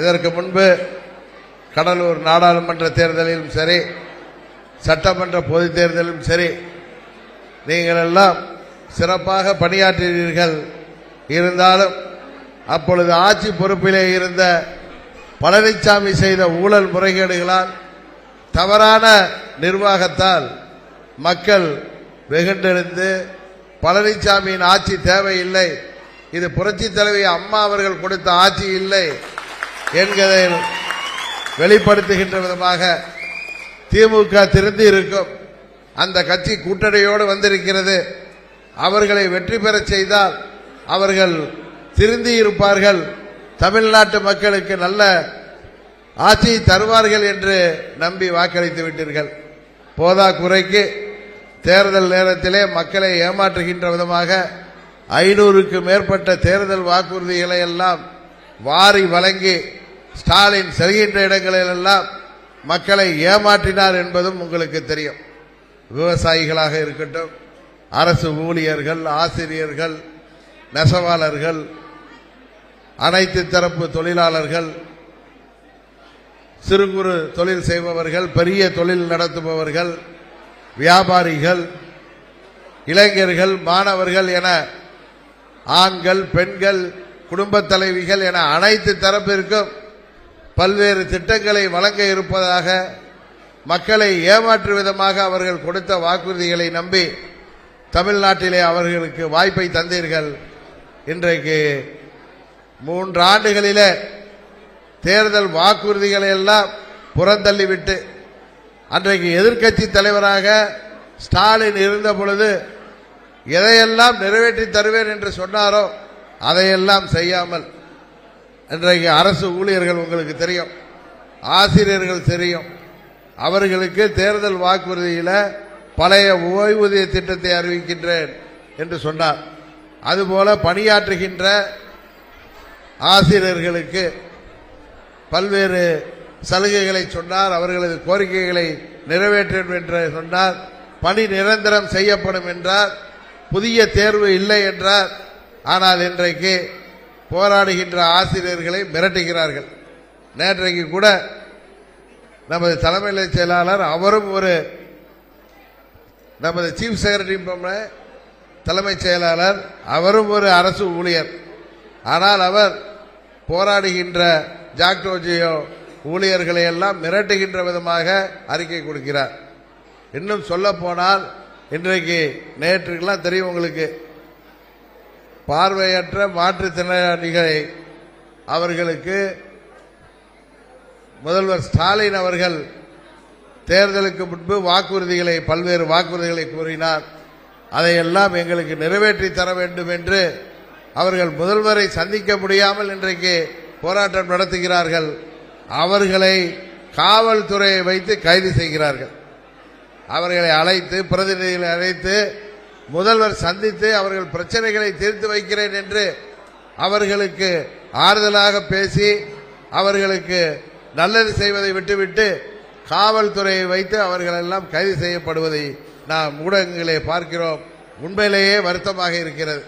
இதற்கு முன்பு கடலூர் நாடாளுமன்ற தேர்தலிலும் சரி, சட்டமன்ற பொதுத் தேர்தலிலும் சரி, நீங்கள் எல்லாம் சிறப்பாக பணியாற்றினீர்கள். இருந்தாலும் அப்பொழுது ஆட்சி பொறுப்பிலே இருந்த பழனிசாமி செய்த ஊழல் முறைகேடுகளால், தவறான நிர்வாகத்தால் மக்கள் வெகுண்டெழுந்து பழனிசாமியின் ஆட்சி தேவையில்லை, இது புரட்சி தலைவி அம்மா அவர்கள் கொடுத்த ஆட்சி இல்லை என்கிறதை வெளிப்படுத்துகின்ற விதமாக திமுக திருந்தி இருக்கும். அந்த கட்சி கூட்டணியோடு வந்திருக்கிறது. அவர்களை வெற்றி பெறச் செய்தால் அவர்கள் திருந்தி இருப்பார்கள், தமிழ்நாட்டு மக்களுக்கு நல்ல ஆட்சியை தருவார்கள் என்று நம்பி வாக்களித்து விட்டீர்கள். போதா குறைக்கு தேர்தல் நேரத்திலே மக்களை ஏமாற்றுகின்ற விதமாக 500க்கு மேற்பட்ட தேர்தல் வாக்குறுதிகளை எல்லாம் வாரி வழங்கி ஸ்டாலின் செல்கின்ற இடங்களிலெல்லாம் மக்களை ஏமாற்றினார் என்பதும் உங்களுக்கு தெரியும். விவசாயிகளாக இருக்கட்டும், அரசு ஊழியர்கள், ஆசிரியர்கள், நெசவாளர்கள், அனைத்து தரப்பு தொழிலாளர்கள், சிறு குறு தொழில் செய்பவர்கள், பெரிய தொழில் நடத்துபவர்கள், வியாபாரிகள், இளைஞர்கள், மாணவர்கள் என ஆண்கள், பெண்கள், குடும்ப தலைவிகள் என அனைத்து தரப்பிற்கும் பல்வேறு திட்டங்களை வழங்க இருப்பதாக மக்களை ஏமாற்றும் விதமாக அவர்கள் கொடுத்த வாக்குறுதிகளை நம்பி தமிழ்நாட்டிலே அவர்களுக்கு வாய்ப்பை தந்தீர்கள். இன்றைக்கு 3 ஆண்டுகளிலே தேர்தல் வாக்குறுதிகளை எல்லாம் புறந்தள்ளிவிட்டு அன்றைக்கு எதிர்க்கட்சி தலைவராக ஸ்டாலின் இருந்த பொழுது எதையெல்லாம் நிறைவேற்றி தருவேன் என்று சொன்னாரோ அதையெல்லாம் செய்யாமல், இன்றைக்கு அரசு ஊழியர்கள் உங்களுக்கு தெரியும், ஆசிரியர்கள் தெரியும், அவர்களுக்கு தேர்தல் வாக்குறுதியில் பழைய ஓய்வூதிய திட்டத்தை அறிவிக்கின்றேன் என்று சொன்னார். அதுபோல பணியாற்றுகின்ற ஆசிரியர்களுக்கு பல்வேறு சலுகைகளை சொன்னார், அவர்களது கோரிக்கைகளை நிறைவேற்றும் என்று சொன்னார். பணி நிரந்தரம் செய்யப்படும் என்றார், புதிய தேர்வு இல்லை என்றார். ஆனால் இன்றைக்கு போராடுகின்ற ஆசிரியர்களை மிரட்டுகிறார்கள். நேற்றைக்கு கூட நமது தலைமை செயலாளர், அவரும் ஒரு நமது சீஃப் செக்ரட்டரி தலைமைச் செயலாளர், அவரும் ஒரு அரசு ஊழியர். ஆனால் அவர் போராடுகின்ற ஜாக்டோஜியோ ஊழியர்களை எல்லாம் மிரட்டுகின்ற விதமாக அறிக்கை கொடுக்கிறார். இன்னும் சொல்ல போனால் இன்றைக்கு நேற்றுக்கெல்லாம் தெரியும் உங்களுக்கு, பார்வையற்ற மாற்றுத்திறனாளிகளை அவர்களுக்கு முதல்வர் ஸ்டாலின் அவர்கள் தேர்தலுக்கு முன்பு வாக்குறுதிகளை, பல்வேறு வாக்குறுதிகளை கூறினார். அதையெல்லாம் எங்களுக்கு நிறைவேற்றி தர வேண்டும் என்று அவர்கள் முதல்வரை சந்திக்க முடியாமல் இன்றைக்கு போராட்டம் நடத்துகிறார்கள். அவர்களை காவல்துறையை வைத்து கைது செய்கிறார்கள். அவர்களை அழைத்து, பிரதிநிதிகளை அழைத்து முதல்வர் சந்தித்து அவர்கள் பிரச்சனைகளை தீர்த்து வைக்கிறேன் என்று அவர்களுக்கு ஆறுதலாக பேசி அவர்களுக்கு நல்லது செய்வதை விட்டுவிட்டு காவல்துறையை வைத்து அவர்கள் எல்லாம் கைது செய்யப்படுவதை நாம் ஊடகங்களே பார்க்கிறோம். உண்மையிலேயே வருத்தமாக இருக்கிறது.